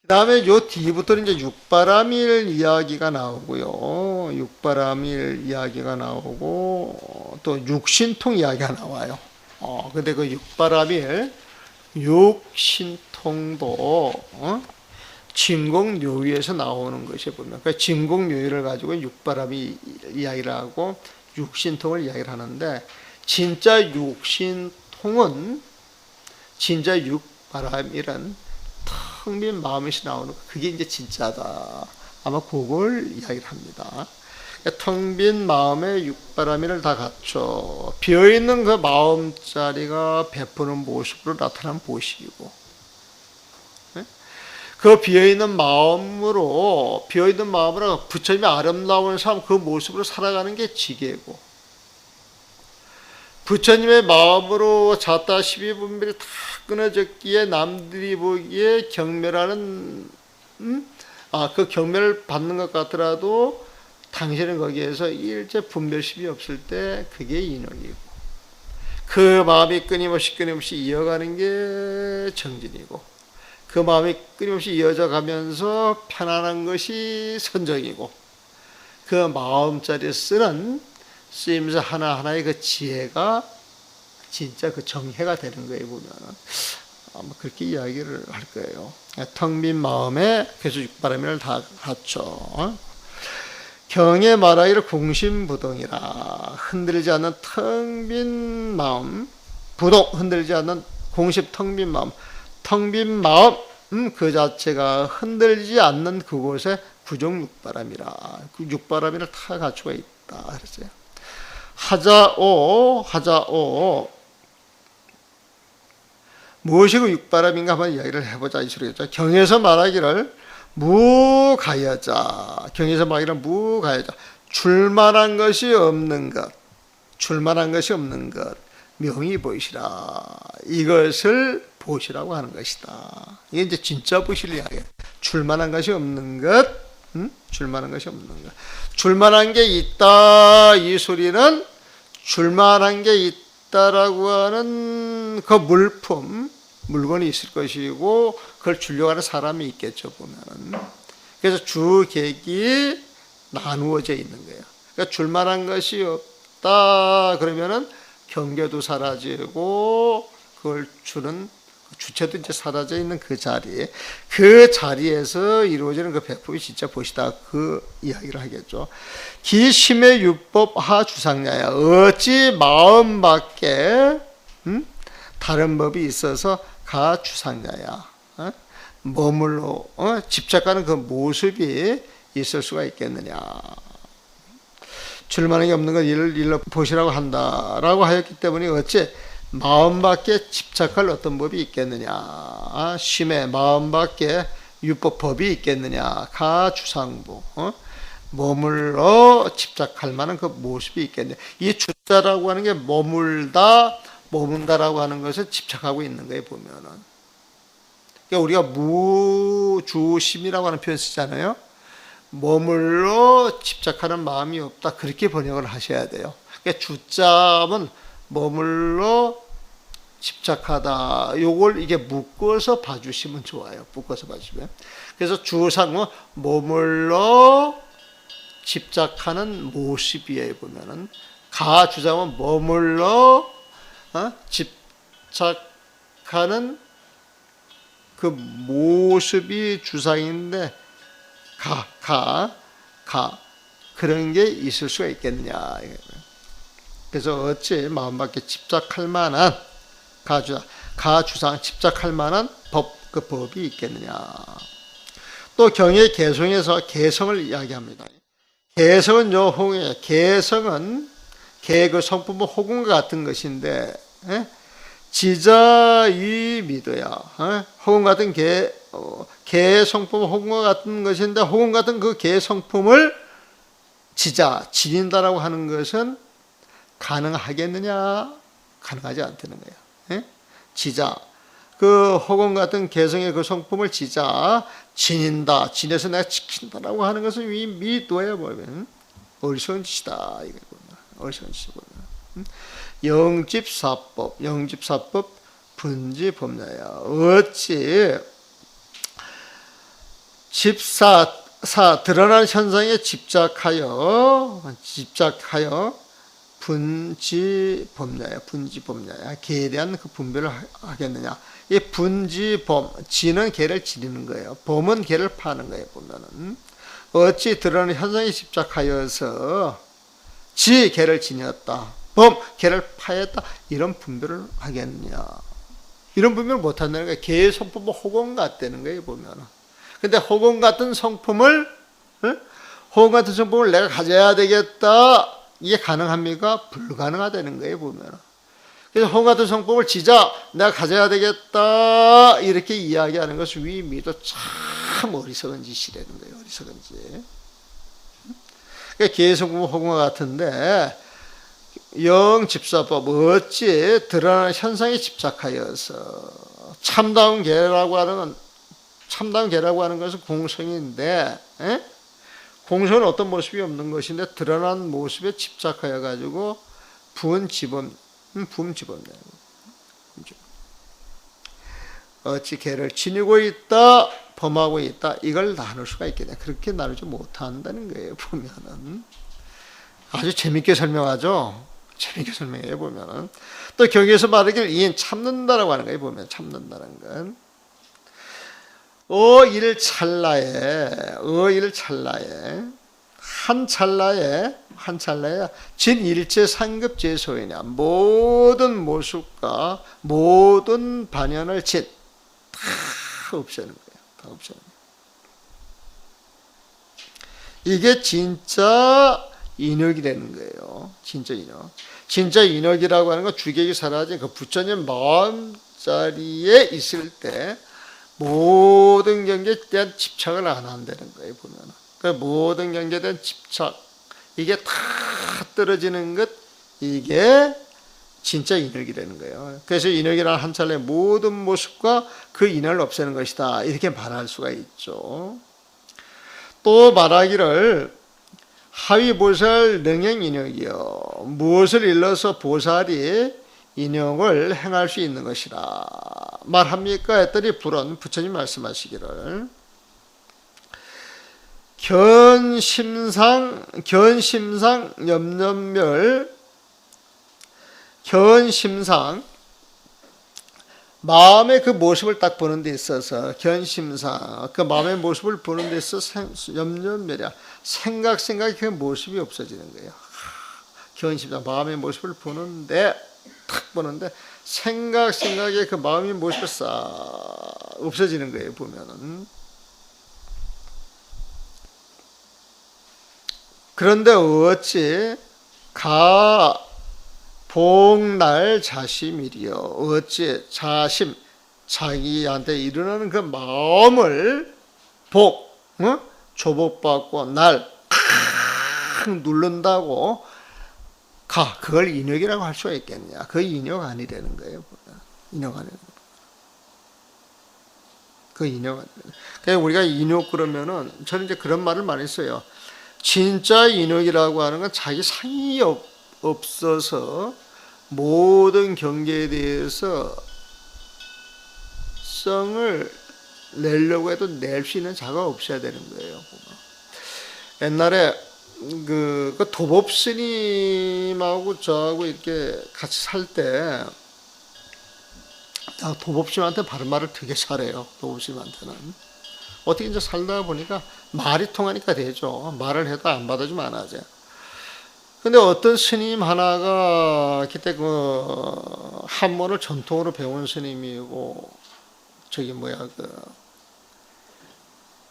다음에 요 뒤부터는 이제 육바라밀 이야기가 나오고요. 육바라밀 이야기가 나오고, 또 육신통 이야기가 나와요. 근데 그 육신통도, 진공요위에서 나오는 것이 보면, 그 진공요위를 가지고 육바라밀 이야기를 하고, 육신통을 이야기를 하는데, 진짜 육신통은, 진짜 육바라밀은 텅 빈 마음에서 나오는 거, 그게 이제 진짜다. 아마 그걸 이야기를 합니다. 텅 빈 마음에 육바라밀을 다 갖춰 비어있는 그 마음자리가 베푸는 모습으로 나타난 모습이고, 그 비어있는 마음으로 부처님의 아름다운 삶, 그 모습으로 살아가는 게 지계고, 부처님의 마음으로 자타 12분별이 다 끊어졌기에 남들이 보기에 경멸하는, 그 경멸을 받는 것 같더라도 당신은 거기에서 일체 분별심이 없을 때 그게 인원이고, 그 마음이 끊임없이 이어가는 게 정진이고, 그 마음이 끊임없이 이어져 가면서 편안한 것이 선정이고, 그 마음자리에 쓰이면서 하나하나의 그 지혜가 진짜 그 정해가 되는 거예요. 보면 아마 그렇게 이야기를 할 거예요. 텅 빈 마음에 그래서 육바라밀을 다 갖춰. 경에 말하기를 공심부동이라. 흔들리지 않는 텅 빈 마음, 부동, 흔들리지 않는 공심, 텅 빈 마음, 텅 빈 마음, 그 자체가 흔들리지 않는 그곳에 구종 육바람이라. 그 육바라밀을 다 갖추고 있다 그랬어요. 하자오 무엇이 그 육바람인가 한번 이야기를 해보자 이 소리겠죠. 경에서 말하기를 무가여자, 경에서 말하기를 무가여자, 줄만한 것이 없는 것, 명이 보시라. 이것을 보시라고 하는 것이다. 이게 이제 진짜 보실 이야기예요. 줄만한 것이 없는 것, 줄만한 것이 없는 것. 줄만한 게 있다. 이 소리는 줄만한 게 있다라고 하는 그 물건이 있을 것이고, 그걸 주려고 하는 사람이 있겠죠, 보면은. 그래서 주객이 나누어져 있는 거예요. 그러니까 줄만한 것이 없다. 그러면은 경계도 사라지고, 그걸 주는 주체도 이제 사라져 있는 그 자리에서 이루어지는 그 백법이 진짜 보시다. 그 이야기를 하겠죠. 기심의 유법 하 주상야야. 어찌 마음밖에 다른 법이 있어서 가 주상야야. 머물러 집착하는 그 모습이 있을 수가 있겠느냐. 줄만한 게 없는 것 일러 보시라고 한다라고 하였기 때문에 어찌 마음밖에 집착할 어떤 법이 있겠느냐. 심에 마음밖에 유법법이 있겠느냐. 가 주상부. 머물러 집착할 만한 그 모습이 있겠느냐. 이 주자라고 하는 게 머문다라고 하는 것을 집착하고 있는 거예요, 보면은. 그러니까 우리가 무주심이라고 하는 표현 쓰잖아요. 머물러 집착하는 마음이 없다. 그렇게 번역을 하셔야 돼요. 그러니까 주자는 머물러 집착하다. 요걸 이게 묶어서 봐주시면 좋아요. 묶어서 봐주시면. 그래서 주상은 머물러 집착하는 모습이에요. 보면은 가주상은 머물러 집착하는 그 모습이 주상인데 그런 게 있을 수가 있겠느냐. 그래서 어찌 마음밖에 집착할 만한 가주상 집착할 만한 그 법이 있겠느냐. 또 경의 개성에서 개성을 이야기합니다. 개성은 개성은 그 성품은 호군과 같은 것인데, 지자이 믿어야. 호군 같은 개 성품은 호군과 같은 것인데, 호군 같은 그 개 성품을 지닌다라고 하는 것은 가능하겠느냐? 가능하지 않다는 거예요. 지자. 그 호건 같은 개성의 그 성품을 지닌다. 지내서 내가 지킨다라고 하는 것은 미도야 보면 어리석은 짓이다. 어리석은 짓이거든요. 영집사법 분지법야야. 어찌 드러난 현상에 집착하여 분지법냐야. 개에 대한 그 분별을 하겠느냐. 이 분지범, 지는 개를 지르는 거예요. 범은 개를 파는 거예요. 보면은 어찌 드러난 현상에 집착하여서 지 개를 지녔다, 범 개를 파였다, 이런 분별을 하겠느냐. 이런 분별을 못 한다는 거예요. 개의 성품은 호공 같다는 거예요. 보면은. 근데 호공 같은 성품을 내가 가져야 되겠다, 이게 가능합니까? 불가능하다는 거예요. 보면은. 그래서 호공 같은 성품을 지자 내가 가져야 되겠다, 이렇게 이야기하는 것은 위미도 참 어리석은 짓이라는 거예요. 어리석은 짓. 그러니까 개의 성품은 호공과 같은데 영집사법, 어찌 드러나는 현상에 집착하여서 참다운 개라고 하는 것은 공성인데, 공성은 어떤 모습이 없는 것인데 드러난 모습에 집착하여 가지고 분지범. 어찌 개를 지니고 있다, 범하고 있다, 이걸 나눌 수가 있겠냐. 그렇게 나누지 못한다는 거예요. 보면은 아주 재밌게 설명하죠. 재밌게 설명해 보면은. 또 경에서 말하기를 이인 참는다라고 하는 거예요. 보면 참는다는 건 어일 찰나에 한 찰나에 진일체 상급제소이냐. 모든 모습과 모든 반연을 다 없애는 거예요. 다 없애는 거예요. 이게 진짜 인욕이라는 거예요. 진짜 인욕. 진짜 인욕이라고 하는 건 주객이 사라진 그 부처님 마음자리에 있을 때 모든 경계에 대한 집착을 안 한다는 거예요. 보면 그 모든 경계에 대한 집착, 이게 다 떨어지는 것, 이게 진짜 인욕이라는 거예요. 그래서 인욕이라는 한 찰나의 모든 모습과 그 인욕을 없애는 것이다, 이렇게 말할 수가 있죠. 또 말하기를 하위보살 능행인욕이요, 무엇을 일러서 보살이 인욕을 행할 수 있는 것이라 말합니까? 했더니 불은 부처님 말씀하시기를 견심상 염념멸, 견심상 마음의 그 모습을 딱 보는 데 있어서, 견심상 그 마음의 모습을 보는 데 있어서 염념멸이야. 생각이 그 모습이 없어지는 거예요. 견심상 마음의 모습을 보는데, 탁 보는데 생각의 그 마음의 모습이 싹 없어지는 거예요. 보면은. 그런데 어찌 복날 자심이리요. 어찌 자기한테 일어나는 그 마음을 조복받고 날 누른다고 그걸 인욕이라고 할 수가 있겠냐. 그 인욕 아니라는 거예요. 인욕 아니라는 거예요. 그 인욕 아니라는 거예요. 그러니까 우리가 인욕 그러면은, 저는 이제 그런 말을 많이 써요. 진짜 인욕이라고 하는 건 자기 상이 없어서 모든 경계에 대해서 성을 내려고 해도 낼 수 있는 자가 없어야 되는 거예요. 옛날에 그 도법 스님하고 저하고 이렇게 같이 살 때, 도법 스님한테 바른 말을 되게 잘해요. 도법 스님한테는. 어떻게 이제 살다 보니까 말이 통하니까 되죠. 말을 해도 안 받아주면 안 하죠. 근데 어떤 스님 하나가 그때 한문을 전통으로 배운 스님이고,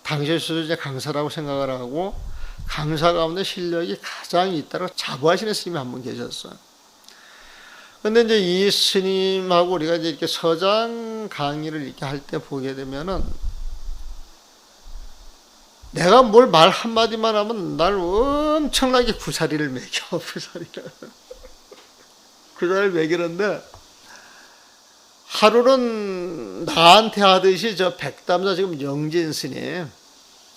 당시에서 이제 강사라고 생각을 하고, 강사 가운데 실력이 가장 있다고 자부하시는 스님이 한 분 계셨어요. 근데 이제 이 스님하고 우리가 이제 이렇게 서장 강의를 이렇게 할 때 보게 되면은, 내가 뭘 말 한마디만 하면 날 엄청나게 구사리를 매겨. 구사리를 매기는데, 하루는 나한테 하듯이 저 백담사 지금 영진 스님,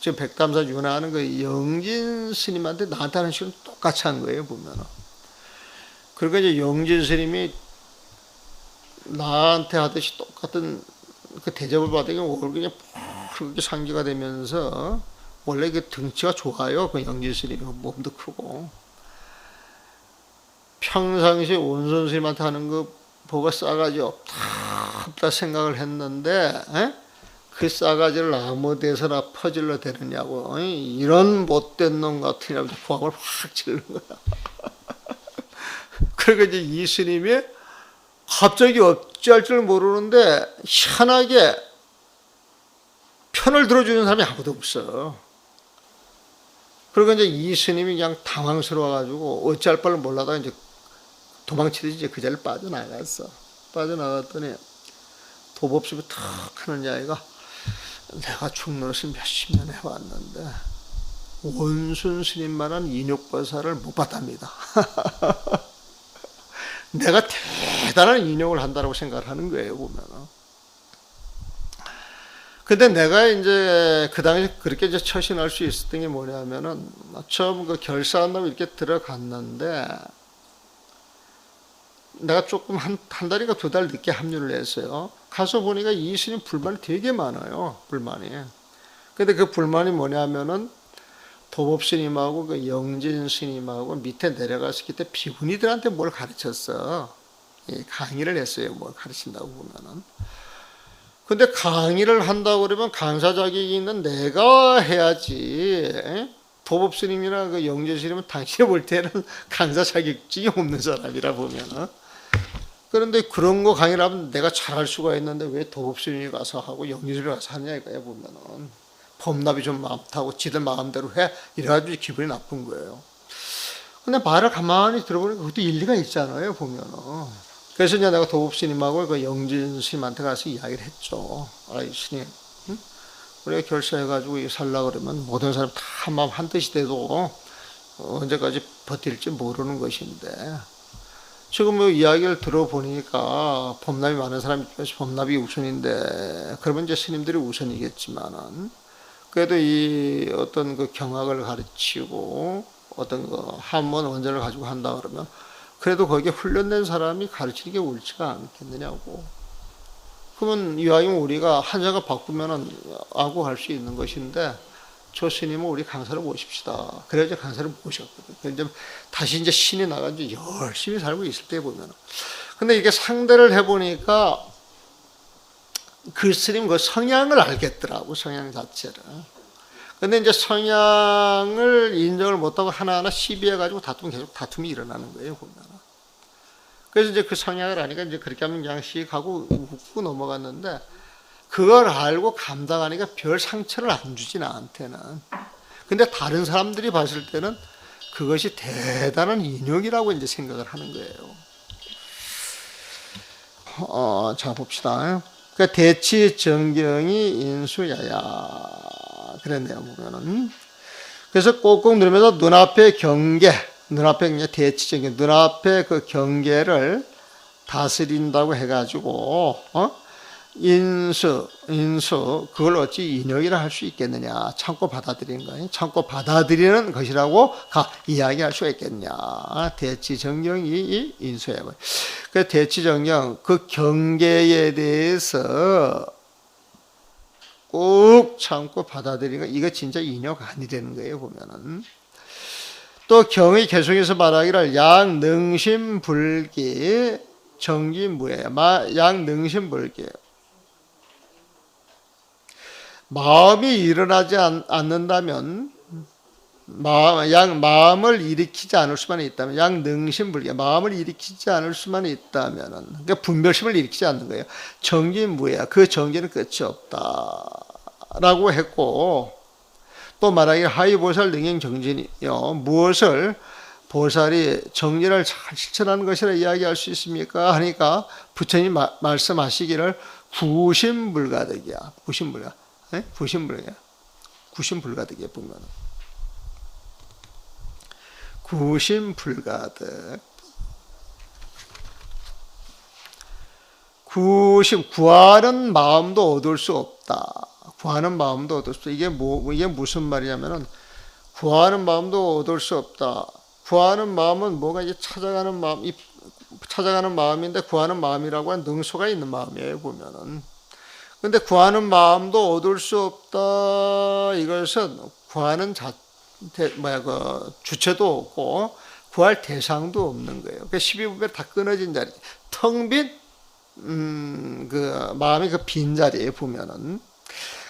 지금 백담사 윤회하는 그 영진 스님한테 나한테 하는 식으로 똑같이 한 거예요. 보면은. 그리고 이제 영진 스님이 나한테 하듯이 똑같은 그 대접을 받으니까 얼굴이 그냥 크게 상기가 되면서 원래 그 등치가 좋아요. 그 영지스님 몸도 크고 평상시에 온선 스님한테 하는 거 보고 싸가지 없다 생각을 했는데 그 싸가지를 아무 데서나 퍼질러 대느냐고 이런 못된 놈 같으냐고 구함을 확 치는 거야. 그러니까 이제 이 스님이 갑자기 어찌할 줄 모르는데 희한하게 편을 들어주는 사람이 아무도 없어. 그러니까 이제 이 스님이 그냥 당황스러워가지고 어찌할 바를 몰라다가 이제 도망치듯이 이제 그 자리를 빠져나갔어. 빠져나갔더니 도법집이 탁 하는 아이가 내가 충노릇을 몇십 년 해왔는데 원순 스님만한 인욕보살을 못 봤답니다. 내가 대단한 인욕을 한다고 생각을 하는 거예요, 보면은. 근데 내가 이제 그 당시 그렇게 이제 처신할 수 있었던 게 뭐냐면은 처음 그 결사한다고 이렇게 들어갔는데 내가 조금 한 달인가 두 달 늦게 합류를 했어요. 가서 보니까 이 스님 불만이 되게 많아요. 불만이. 근데 그 불만이 뭐냐면은 도법 스님하고 그 영진 스님하고 밑에 내려가서 그때 비구니들한테 뭘 가르쳤어. 강의를 했어요. 뭘 가르친다고 보면은. 근데 강의를 한다고 그러면 강사 자격이 있는 내가 해야지. 도법 스님이나 그 영진 스님은 당신이 볼 때는 강사 자격증이 없는 사람이라 보면은. 그런데 그런 거 강의를 하면 내가 잘할 수가 있는데 왜 도법 스님이 가서 하고 영진 스님이 가서 하냐 이거야 보면은. 법납이 좀 많다고 지들 마음대로 해 이래가지고 기분이 나쁜 거예요. 근데 말을 가만히 들어보니까 그것도 일리가 있잖아요 보면은. 그래서 이제 내가 도법 스님하고 그 영진 스님한테 가서 이야기를 했죠. 아이 스님, 응? 우리가 결사해가지고 살라 그러면 모든 사람 다 한 마음 한 뜻이 돼도 언제까지 버틸지 모르는 것인데 지금 뭐 이야기를 들어보니까 법납이 많은 사람 입장에서 법납이 우선인데 그러면 이제 스님들이 우선이겠지만은 그래도 이 어떤 그 경학을 가르치고 어떤 그 한문 원전을 가지고 한다 그러면 그래도 거기에 훈련된 사람이 가르치는 게 옳지가 않겠느냐고. 그러면 이왕이면 우리가 한자가 바꾸면은 아고 할 수 있는 것인데 저 스님은 우리 강사를 모십시다. 그래야지 강사를 모셨거든. 근데 다시 이제 신이 나가지고 열심히 살고 있을 때 보면은. 근데 이게 상대를 해보니까 그 스님 그 성향을 알겠더라고, 성향 자체를. 근데 이제 성향을 인정을 못하고 하나하나 시비해가지고 계속 다툼이 일어나는 거예요, 보면. 그래서 이제 그 성향을 아니까 이제 그렇게 하면 그냥 씩 하고 웃고 넘어갔는데 그걸 알고 감당하니까 별 상처를 안 주지, 나한테는. 근데 다른 사람들이 봤을 때는 그것이 대단한 인욕이라고 이제 생각을 하는 거예요. 자, 봅시다. 그러니까 대치 정경이 인수야야. 그랬네요, 보면은. 그래서 꼭꼭 누르면서 눈앞의 경계, 눈앞에 그냥 대치 정경, 눈앞의 그 경계를 다스린다고 해가지고, 인수, 그걸 어찌 인욕이라 할 수 있겠느냐. 참고 받아들이는 거예요. 참고 받아들이는 것이라고 이야기할 수가 있겠냐. 대치 정경이 인수예요. 그 대치 정경, 그 경계에 대해서 꼭 참고 받아들이는 거, 이거 진짜 인욕 아니라는 거예요, 보면은. 또 경의 계속해서 말하기를 양능심불기 정기무예, 양능심불기. 마음이 일어나지 않는다면, 마음을 일으키지 않을 수만 있다면, 양능심불기, 마음을 일으키지 않을 수만 있다면, 그러니까 분별심을 일으키지 않는 거예요. 정기무예, 그 정기는 끝이 없다라고 했고, 또 말하기 하위보살 능행정진이요, 무엇을 보살이 정진을 잘 실천하는 것이라 이야기할 수 있습니까? 하니까 부처님 말씀하시기를 구심불가득이야. 구심불가. 네? 구심불가야. 구심불가득이야, 보면. 구심불가득. 구하는 마음도 얻을 수 없다. 구하는 마음도 얻을 수 없다. 이게 무슨 말이냐면은, 구하는 마음도 얻을 수 없다. 구하는 마음은 뭐가 이제 찾아가는 마음인데, 구하는 마음이라고 하는 능소가 있는 마음이에요, 보면은. 근데 구하는 마음도 얻을 수 없다. 이것은 구하는 그 주체도 없고 구할 대상도 없는 거예요. 그 12분별 다 끊어진 자리, 텅 빈 그 마음이 그 빈 자리에 보면은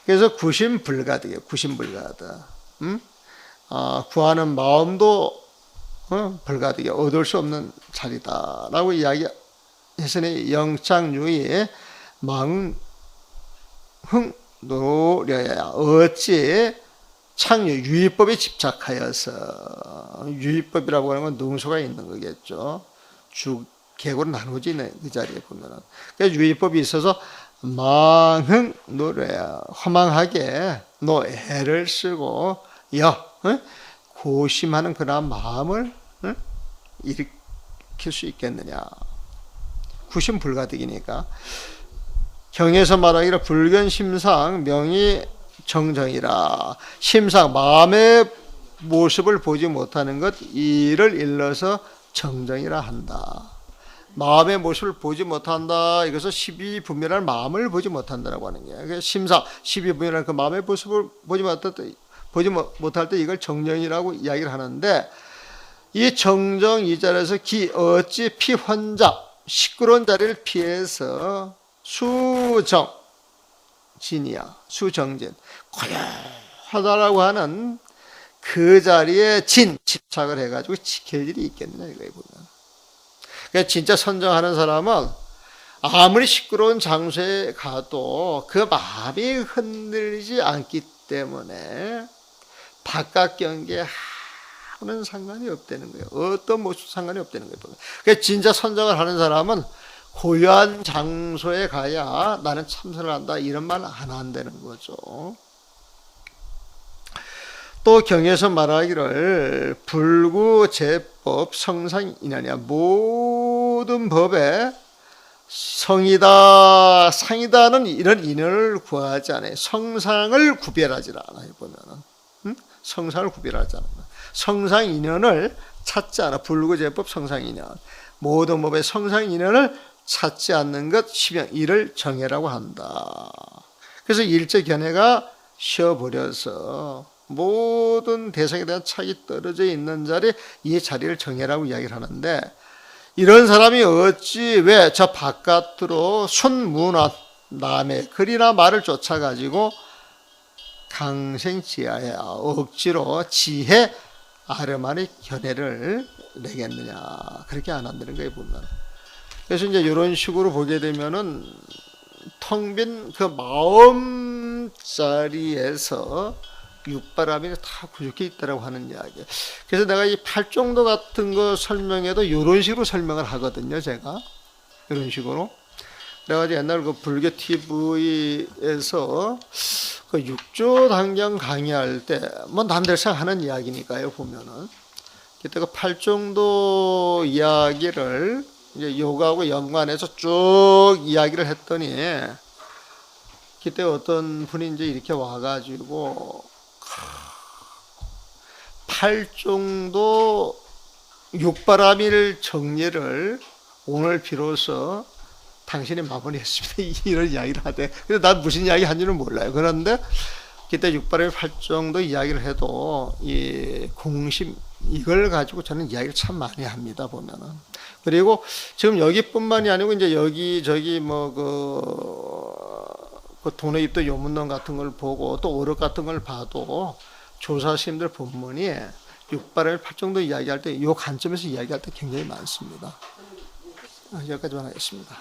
그래서 구심불가득이에요. 구심불가득. 구하는 마음도 불가득이 얻을 수 없는 자리다라고 이야기했으니 영창유의 망흥 노려야 어찌 창유 유의법에 집착하여서 유의법이라고 하는 건 능소가 있는 거겠죠. 계곡으로 나누어지는 그 자리에 보면은 그래서 유의법이 있어서 망흥 노려야 허망하게 너 애를 쓰고 고심하는 그러한 마음을 일으킬 수 있겠느냐. 구심불가득이니까. 경에서 말하기를 불견심상 명이 정정이라. 심상 마음의 모습을 보지 못하는 것 이를 일러서 정정이라 한다. 마음의 모습을 보지 못한다. 이것은 12분별한 마음을 보지 못한다라고 하는 거예요. 심상 12분별한 그 마음의 모습을 보지 못할 때 이걸 정정이라고 이야기를 하는데 이 정정 이 자리에서 어찌 피환자 시끄러운 자리를 피해서 수정진이야. 수정진 고요하다라고 하는 그 자리에 집착을 해가지고 지킬 일이 있겠느냐 이거에 보면. 그러니까 진짜 선정하는 사람은 아무리 시끄러운 장소에 가도 그 마음이 흔들리지 않기 때문에 바깥 경계에 아무런 상관이 없다는 거예요. 어떤 모습 상관이 없다는 거예요. 그러니까 진짜 선정을 하는 사람은 고요한 장소에 가야 나는 참선을 한다 이런 말 안 한다는 거죠. 또 경에서 말하기를 불구제법 성상인하냐 모든 법에 성이다 상이다는 이런 인연을 구하지 않아요. 성상을 구별하지 않아요. 보면은 성상을 구별하지 않아요. 성상인연을 찾지 않아. 불구제법 성상인연 모든 법의 성상인연을 찾지 않는 것 시명 이를 정해라고 한다. 그래서 일제 견해가 쉬어버려서 모든 대상에 대한 착이 떨어져 있는 자리에 이 자리를 정해라고 이야기를 하는데 이런 사람이 어찌 왜 저 바깥으로 순문화 남의 글이나 말을 쫓아가지고 강생지하에 억지로 지혜 아름아리 견해를 내겠느냐. 그렇게 안 한다는 거예요 보면. 그래서 이제 이런 식으로 보게 되면은 텅 빈 그 마음 자리에서 육바람이 다 부족해 있다라고 하는 이야기. 그래서 내가 이 팔정도 같은 거 설명해도 이런 식으로 설명을 하거든요, 제가. 이런 식으로. 그래가지고 옛날 그 불교 TV에서 그 육조 단경 강의할 때, 뭐 남들상 하는 이야기니까요, 보면은. 그때 그 팔정도 이야기를 이제 요가하고 연관해서 쭉 이야기를 했더니, 그때 어떤 분이 이제 이렇게 와가지고, 팔정도 육바라밀 정리를 오늘 비로소 당신이 마무리했습니다. 이런 이야기를 하대. 근데 난 무슨 이야기 한지는 몰라요. 그런데 그때 육바라밀 팔정도 이야기를 해도 이 공심 이걸 가지고 저는 이야기를 참 많이 합니다. 보면은. 그리고 지금 여기뿐만이 아니고 이제 여기저기 뭐 그 도내입도 요문론 같은 걸 보고 또 오력 같은 걸 봐도 조사스님들 본문이 육바라밀 팔정도 이야기할 때 이 관점에서 이야기할 때 굉장히 많습니다. 여기까지만 하겠습니다.